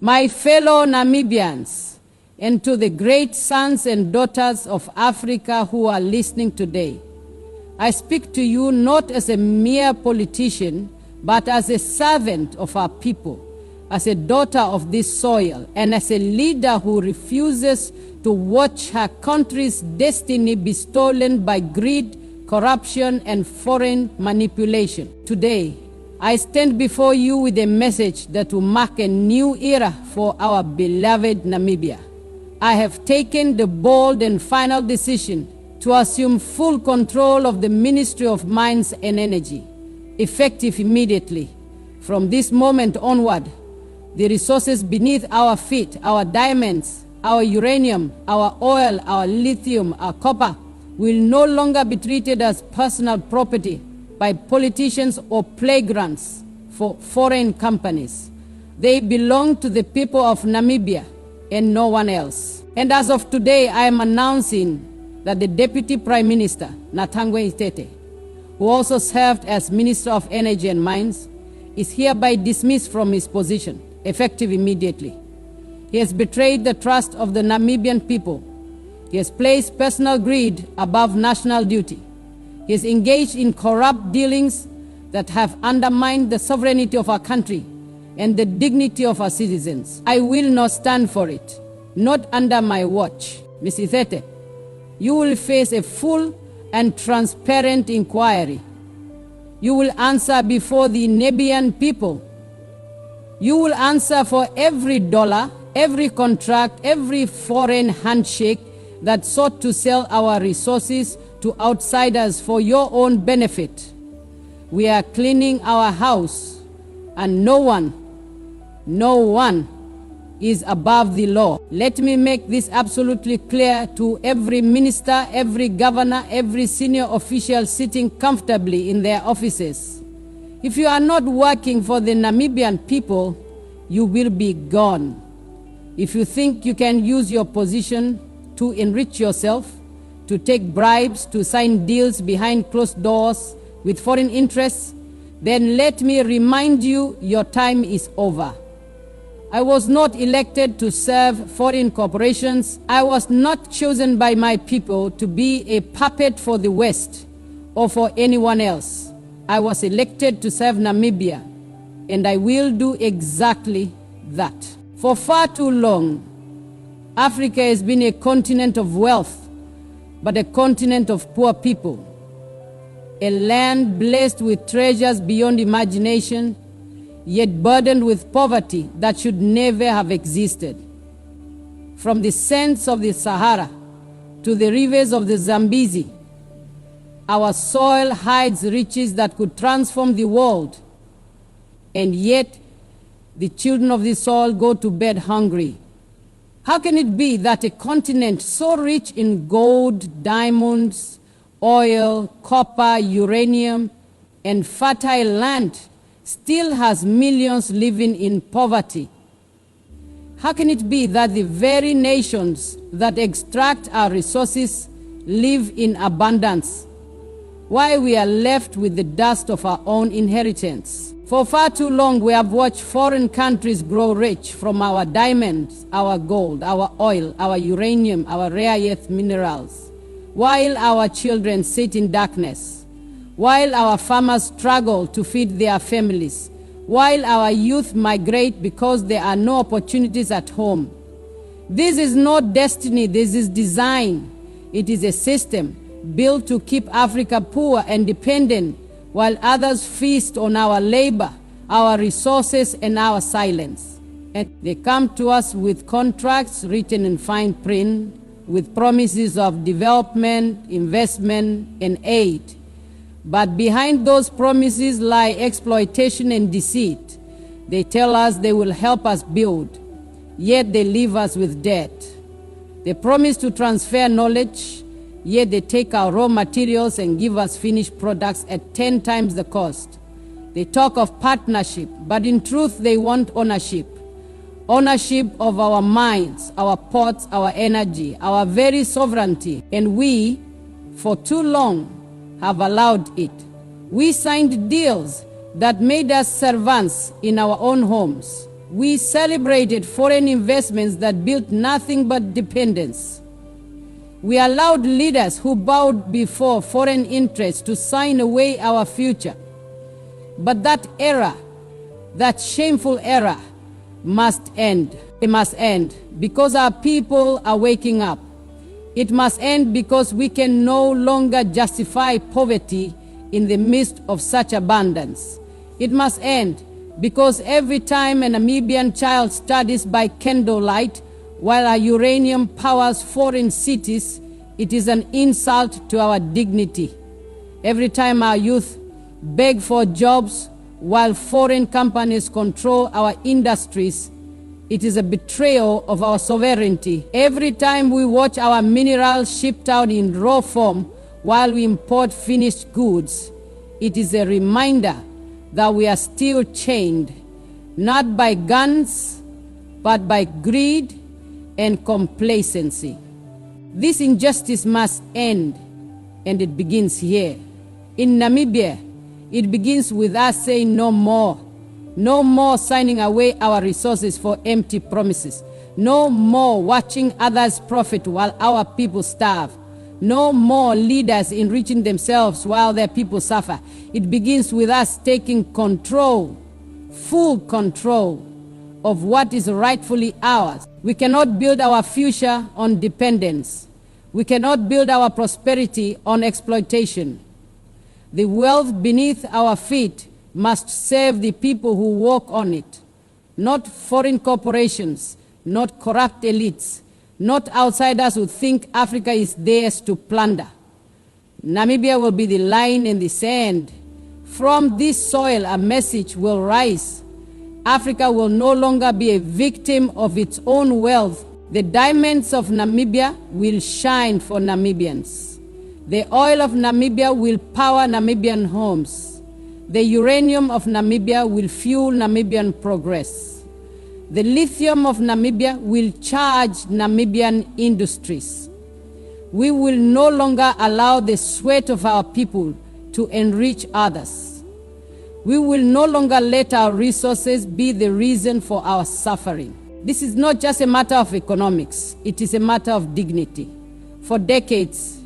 My fellow Namibians, and to the great sons and daughters of Africa who are listening today, I speak to you not as a mere politician, but as a servant of our people, as a daughter of this soil, and as a leader who refuses to watch her country's destiny be stolen by greed, corruption, and foreign manipulation. Today, I stand before you with a message that will mark a new era for our beloved Namibia. I have taken the bold and final decision to assume full control of the Ministry of Mines and Energy, effective immediately. From this moment onward, the resources beneath our feet, our diamonds, our uranium, our oil, our lithium, our copper, will no longer be treated as personal property by politicians or playgrounds for foreign companies. They belong to the people of Namibia and no one else. And as of today, I am announcing that the Deputy Prime Minister, Netumbo Nandi-Ndaitwah, who also served as Minister of Energy and Mines, is hereby dismissed from his position, effective immediately. He has betrayed the trust of the Namibian people. He has placed personal greed above national duty. He is engaged in corrupt dealings that have undermined the sovereignty of our country and the dignity of our citizens. I will not stand for it, not under my watch. Ms. Ndaitwah, you will face a full and transparent inquiry. You will answer before the Namibian people. You will answer for every dollar, every contract, every foreign handshake that sought to sell our resources to outsiders for your own benefit. We are cleaning our house, and no one is above the law. Let me make this absolutely clear to every minister, every governor, every senior official sitting comfortably in their offices. If you are not working for the Namibian people, you will be gone. If you think you can use your position to enrich yourself, to take bribes, to sign deals behind closed doors with foreign interests, then let me remind you, your time is over. I was not elected to serve foreign corporations. I was not chosen by my people to be a puppet for the West or for anyone else. I was elected to serve Namibia, and I will do exactly that. For far too long, Africa has been a continent of wealth, but a continent of poor people. A land blessed with treasures beyond imagination, yet burdened with poverty that should never have existed. From the sands of the Sahara to the rivers of the Zambezi, our soil hides riches that could transform the world, and yet the children of the soil go to bed hungry. How can it be that a continent so rich in gold, diamonds, oil, copper, uranium, and fertile land still has millions living in poverty? How can it be that the very nations that extract our resources live in abundance, while we are left with the dust of our own inheritance? For far too long, we have watched foreign countries grow rich from our diamonds, our gold, our oil, our uranium, our rare earth minerals, while our children sit in darkness, while our farmers struggle to feed their families, while our youth migrate because there are no opportunities at home. This is not destiny, this is design. It is a system built to keep Africa poor and dependent, while others feast on our labor, our resources, and our silence. And they come to us with contracts written in fine print, with promises of development, investment, and aid. But behind those promises lie exploitation and deceit. They tell us they will help us build, yet they leave us with debt. They promise to transfer knowledge, yet they take our raw materials and give us finished products at 10 times the cost. They talk of partnership, but in truth they want ownership. Ownership of our mines, our ports, our energy, our very sovereignty. And we, for too long, have allowed it. We signed deals that made us servants in our own homes. We celebrated foreign investments that built nothing but dependence. We allowed leaders who bowed before foreign interests to sign away our future. But that era, that shameful era, must end. It must end because our people are waking up. It must end because we can no longer justify poverty in the midst of such abundance. It must end because every time a Namibian child studies by candlelight while our uranium powers foreign cities, it is an insult to our dignity. Every time our youth beg for jobs while foreign companies control our industries, it is a betrayal of our sovereignty. Every time we watch our minerals shipped out in raw form while we import finished goods, it is a reminder that we are still chained, not by guns, but by greed and complacency. This injustice must end, and it begins here. In Namibia, it begins with us saying no more. No more signing away our resources for empty promises. No more watching others profit while our people starve. No more leaders enriching themselves while their people suffer. It begins with us taking control, full control of what is rightfully ours. We cannot build our future on dependence. We cannot build our prosperity on exploitation. The wealth beneath our feet must serve the people who walk on it, not foreign corporations, not corrupt elites, not outsiders who think Africa is theirs to plunder. Namibia will be the line in the sand. From this soil, a message will rise. Africa will no longer be a victim of its own wealth. The diamonds of Namibia will shine for Namibians. The oil of Namibia will power Namibian homes. The uranium of Namibia will fuel Namibian progress. The lithium of Namibia will charge Namibian industries. We will no longer allow the sweat of our people to enrich others. We will no longer let our resources be the reason for our suffering. This is not just a matter of economics, it is a matter of dignity. For decades,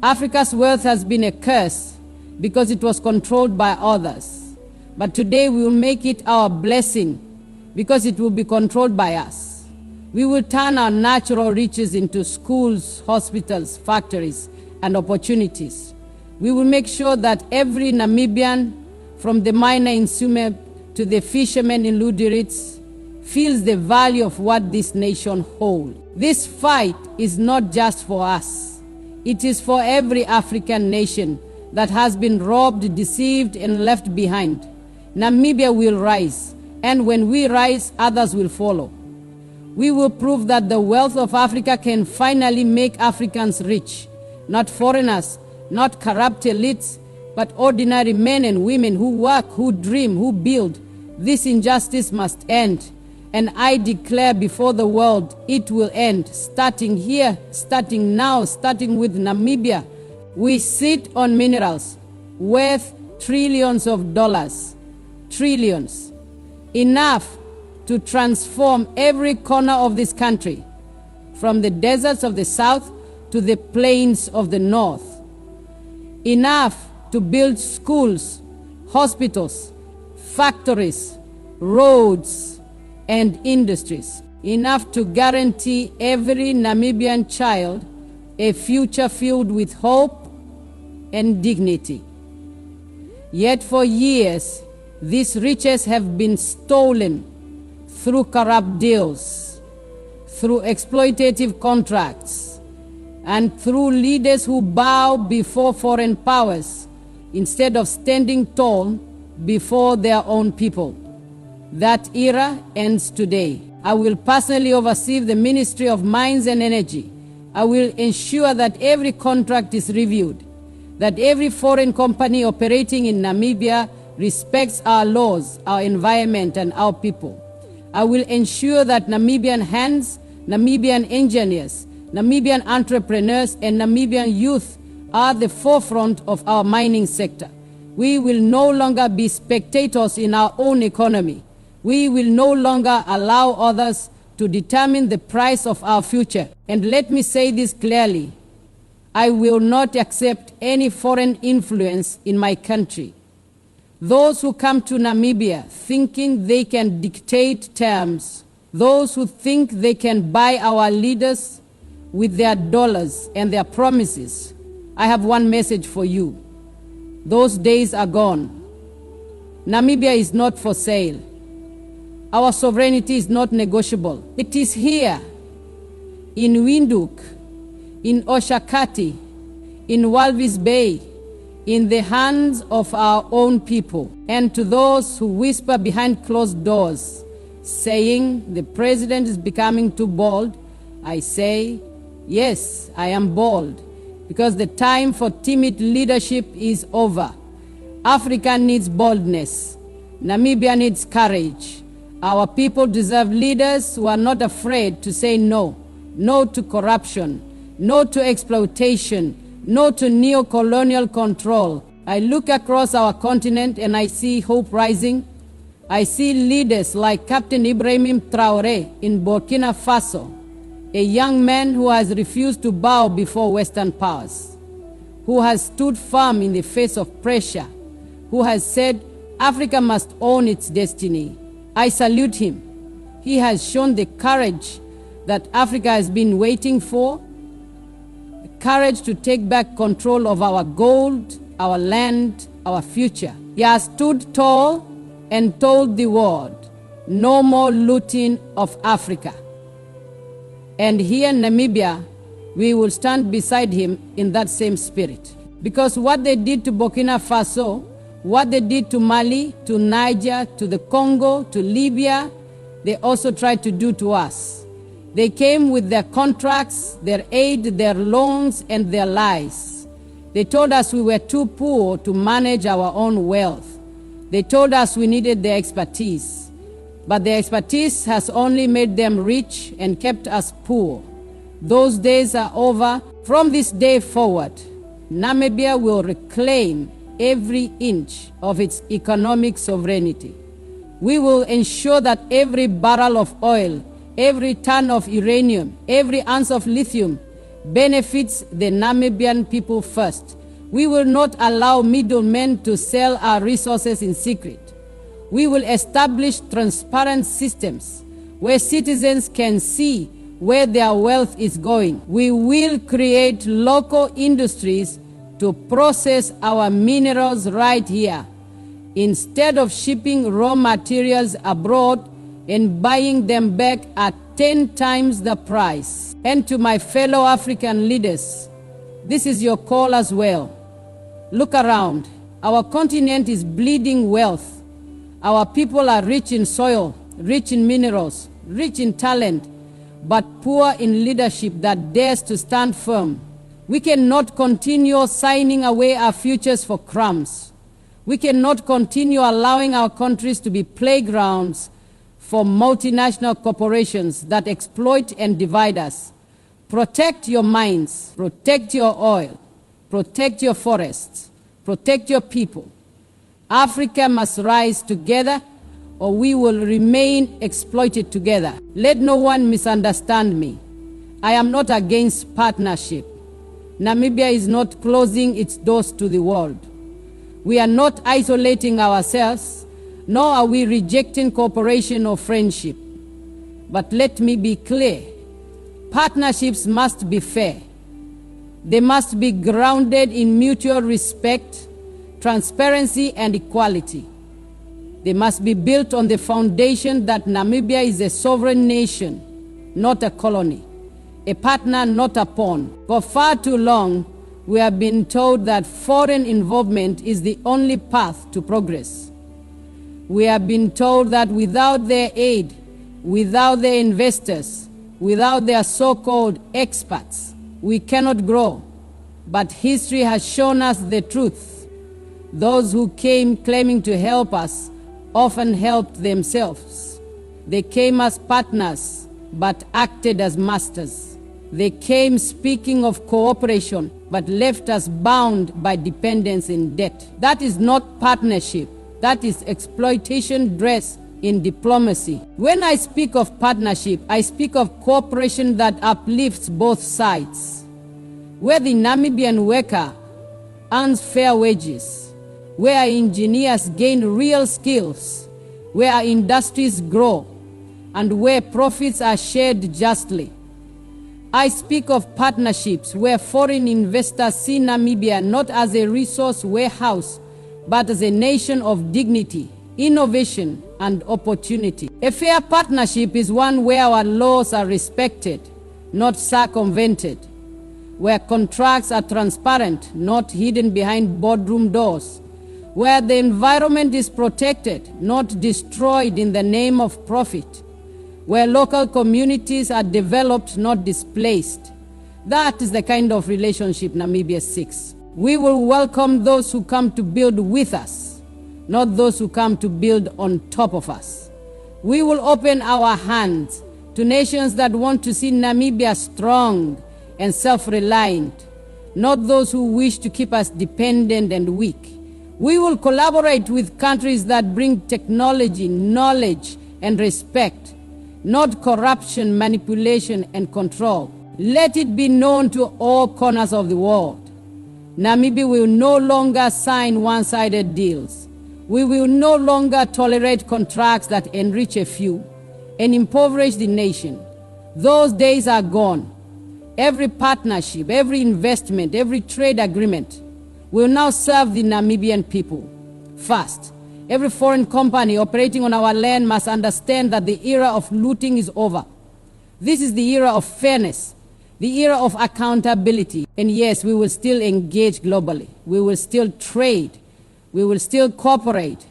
Africa's wealth has been a curse because it was controlled by others. But today we will make it our blessing because it will be controlled by us. We will turn our natural riches into schools, hospitals, factories, and opportunities. We will make sure that every Namibian, from the miner in Sume to the fisherman in Luderitz, feels the value of what this nation holds. This fight is not just for us. It is for every African nation that has been robbed, deceived, and left behind. Namibia will rise, and when we rise, others will follow. We will prove that the wealth of Africa can finally make Africans rich, not foreigners, not corrupt elites, but ordinary men and women who work, who dream, who build. This injustice must end, and I declare before the world it will end, starting here, starting now, starting with Namibia. We sit on minerals worth trillions of dollars, trillions, enough to transform every corner of this country, from the deserts of the south to the plains of the north, enough to build schools, hospitals, factories, roads, and industries, enough to guarantee every Namibian child a future filled with hope and dignity. Yet for years, these riches have been stolen through corrupt deals, through exploitative contracts, and through leaders who bow before foreign powers instead of standing tall before their own people. That era ends today. I will personally oversee the Ministry of Mines and Energy. I will ensure that every contract is reviewed, that every foreign company operating in Namibia respects our laws, our environment, and our people. I will ensure that Namibian hands, Namibian engineers, Namibian entrepreneurs, and Namibian youth are the forefront of our mining sector. We will no longer be spectators in our own economy, We will no longer allow others to determine the price of our future. And let me say this clearly. I will not accept any foreign influence in my country. Those who come to Namibia thinking they can dictate terms, those who think they can buy our leaders with their dollars and their promises, I have one message for you. Those days are gone. Namibia is not for sale. Our sovereignty is not negotiable. It is here, in Windhoek, in Oshakati, in Walvis Bay, in the hands of our own people. And to those who whisper behind closed doors, saying the president is becoming too bold, I say, yes, I am bold, because the time for timid leadership is over. Africa needs boldness. Namibia needs courage. Our people deserve leaders who are not afraid to say no. No to corruption. No to exploitation. No to neo-colonial control. I look across our continent and I see hope rising. I see leaders like Captain Ibrahim Traoré in Burkina Faso, a young man who has refused to bow before Western powers, who has stood firm in the face of pressure, who has said Africa must own its destiny. I salute him. He has shown the courage that Africa has been waiting for, the courage to take back control of our gold, our land, our future. He has stood tall and told the world, no more looting of Africa. And here in Namibia, we will stand beside him in that same spirit. Because what they did to Burkina Faso, what they did to Mali, to Niger, to the Congo, to Libya, they also tried to do to us. They came with their contracts, their aid, their loans, and their lies. They told us we were too poor to manage our own wealth. They told us we needed their expertise. But their expertise has only made them rich and kept us poor. Those days are over. From this day forward, Namibia will reclaim every inch of its economic sovereignty. We will ensure that every barrel of oil, every ton of uranium, every ounce of lithium benefits the Namibian people first. We will not allow middlemen to sell our resources in secret. We will establish transparent systems where citizens can see where their wealth is going. We will create local industries to process our minerals right here, instead of shipping raw materials abroad and buying them back at 10 times the price. And to my fellow African leaders, this is your call as well. Look around. Our continent is bleeding wealth. Our people are rich in soil, rich in minerals, rich in talent, but poor in leadership that dares to stand firm. We cannot continue signing away our futures for crumbs. We cannot continue allowing our countries to be playgrounds for multinational corporations that exploit and divide us. Protect your mines, protect your oil, protect your forests, protect your people. Africa must rise together, or we will remain exploited together. Let no one misunderstand me. I am not against partnership. Namibia is not closing its doors to the world. We are not isolating ourselves, nor are we rejecting cooperation or friendship. But let me be clear. Partnerships must be fair. They must be grounded in mutual respect, transparency, and equality. They must be built on the foundation that Namibia is a sovereign nation, not a colony, a partner, not a pawn. For far too long, we have been told that foreign involvement is the only path to progress. We have been told that without their aid, without their investors, without their so-called experts, we cannot grow. But history has shown us the truth. Those who came claiming to help us often helped themselves. They came as partners, but acted as masters. They came speaking of cooperation, but left us bound by dependence and debt. That is not partnership. That is exploitation dressed in diplomacy. When I speak of partnership, I speak of cooperation that uplifts both sides, where the Namibian worker earns fair wages, where our engineers gain real skills, where our industries grow, and where profits are shared justly. I speak of partnerships where foreign investors see Namibia not as a resource warehouse, but as a nation of dignity, innovation, and opportunity. A fair partnership is one where our laws are respected, not circumvented, where contracts are transparent, not hidden behind boardroom doors, where the environment is protected, not destroyed in the name of profit, where local communities are developed, not displaced. That is the kind of relationship Namibia seeks. We will welcome those who come to build with us, not those who come to build on top of us. We will open our hands to nations that want to see Namibia strong and self-reliant, not those who wish to keep us dependent and weak. We will collaborate with countries that bring technology, knowledge, and respect, not corruption, manipulation, and control. Let it be known to all corners of the world. Namibia will no longer sign one-sided deals. We will no longer tolerate contracts that enrich a few and impoverish the nation. Those days are gone. Every partnership, every investment, every trade agreement will now serve the Namibian people. First, every foreign company operating on our land must understand that the era of looting is over. This is the era of fairness, the era of accountability. And yes, we will still engage globally. We will still trade. We will still cooperate.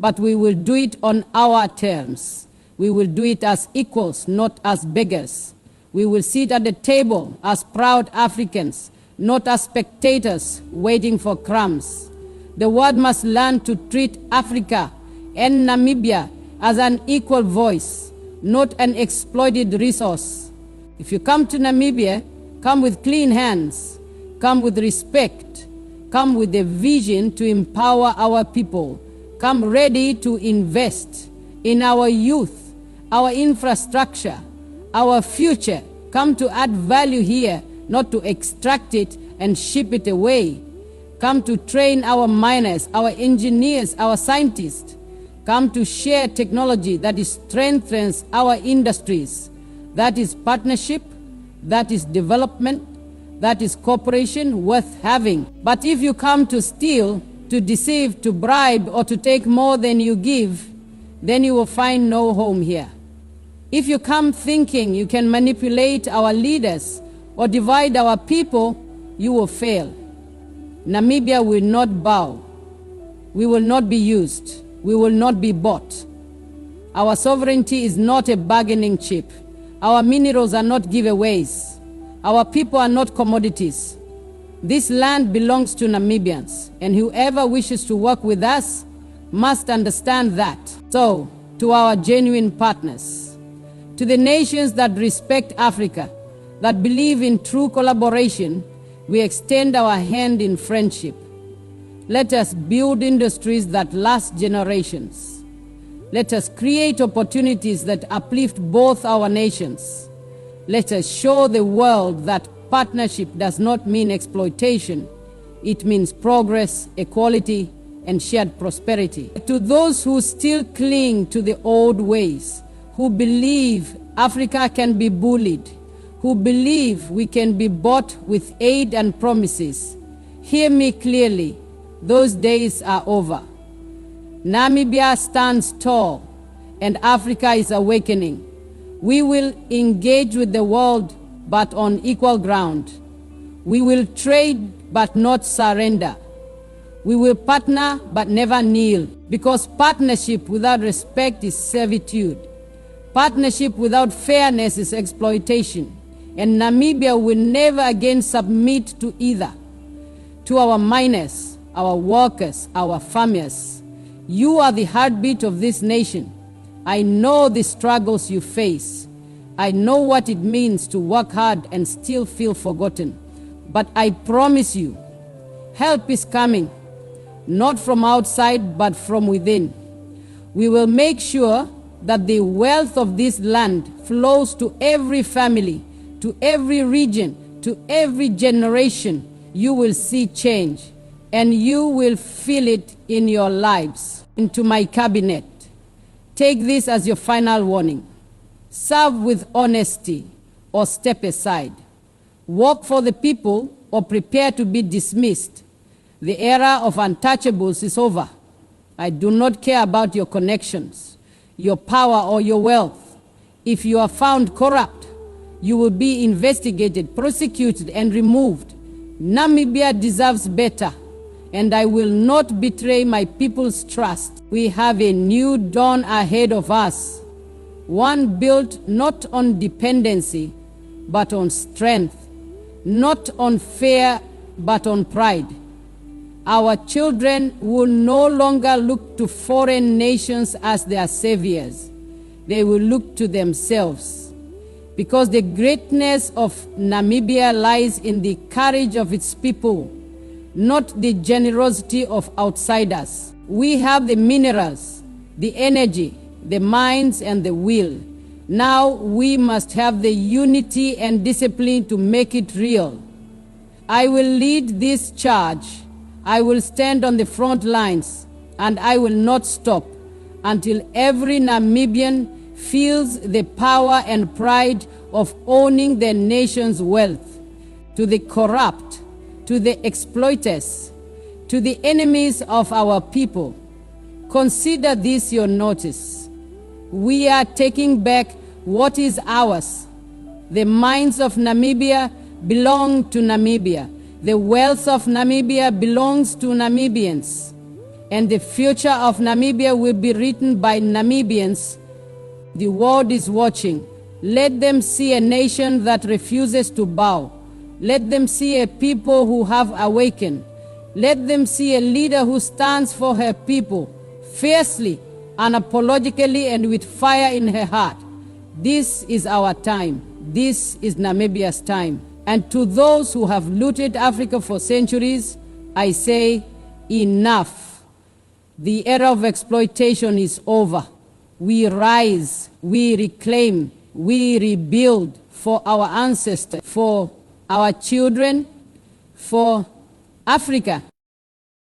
But we will do it on our terms. We will do it as equals, not as beggars. We will sit at the table as proud Africans, not as spectators waiting for crumbs. The world must learn to treat Africa and Namibia as an equal voice, not an exploited resource. If you come to Namibia, come with clean hands, come with respect, come with a vision to empower our people, come ready to invest in our youth, our infrastructure, our future. Come to add value here, not to extract it and ship it away. Come to train our miners, our engineers, our scientists. Come to share technology that strengthens our industries. That is partnership, that is development, that is cooperation worth having. But if you come to steal, to deceive, to bribe, or to take more than you give, then you will find no home here. If you come thinking you can manipulate our leaders or divide our people, you will fail. Namibia will not bow. We will not be used. We will not be bought. Our sovereignty is not a bargaining chip. Our minerals are not giveaways. Our people are not commodities. This land belongs to Namibians, and whoever wishes to work with us must understand that. So, to our genuine partners, to the nations that respect Africa, that believe in true collaboration, we extend our hand in friendship. Let us build industries that last generations. Let us create opportunities that uplift both our nations. Let us show the world that partnership does not mean exploitation. It means progress, equality, and shared prosperity. To those who still cling to the old ways, who believe Africa can be bullied, who believe we can be bought with aid and promises, hear me clearly. Those days are over. Namibia stands tall, and Africa is awakening. We will engage with the world, but on equal ground. We will trade, but not surrender. We will partner, but never kneel, because partnership without respect is servitude. Partnership without fairness is exploitation, and Namibia will never again submit to either. To our miners, our workers, our farmers, you are the heartbeat of this nation. I know the struggles you face. I know what it means to work hard and still feel forgotten. But I promise you, help is coming, not from outside, but from within. We will make sure that the wealth of this land flows to every family, to every region, to every generation. You will see change, and you will feel it in your lives. Into my cabinet, take this as your final warning. Serve with honesty or step aside. Work for the people or prepare to be dismissed. The era of untouchables is over. I do not care about your connections, your power, or your wealth. If you are found corrupt, you will be investigated, prosecuted, and removed. Namibia deserves better, and I will not betray my people's trust. We have a new dawn ahead of us, one built not on dependency, but on strength, not on fear, but on pride. Our children will no longer look to foreign nations as their saviors. They will look to themselves, because the greatness of Namibia lies in the courage of its people, not the generosity of outsiders. We have the minerals, the energy, the minds, and the will. Now we must have the unity and discipline to make it real. I will lead this charge. I will stand on the front lines, and I will not stop until every Namibian feels the power and pride of owning their nation's wealth. To the corrupt, to the exploiters, to the enemies of our people, consider this your notice. We are taking back what is ours. The mines of Namibia belong to Namibia. The wealth of Namibia belongs to Namibians. And the future of Namibia will be written by Namibians. The world is watching. Let them see a nation that refuses to bow. Let them see a people who have awakened. Let them see a leader who stands for her people, fiercely, unapologetically, and with fire in her heart. This is our time. This is Namibia's time. And to those who have looted Africa for centuries, I say, enough. The era of exploitation is over. We rise, we reclaim, we rebuild for our ancestors, for our children, for Africa.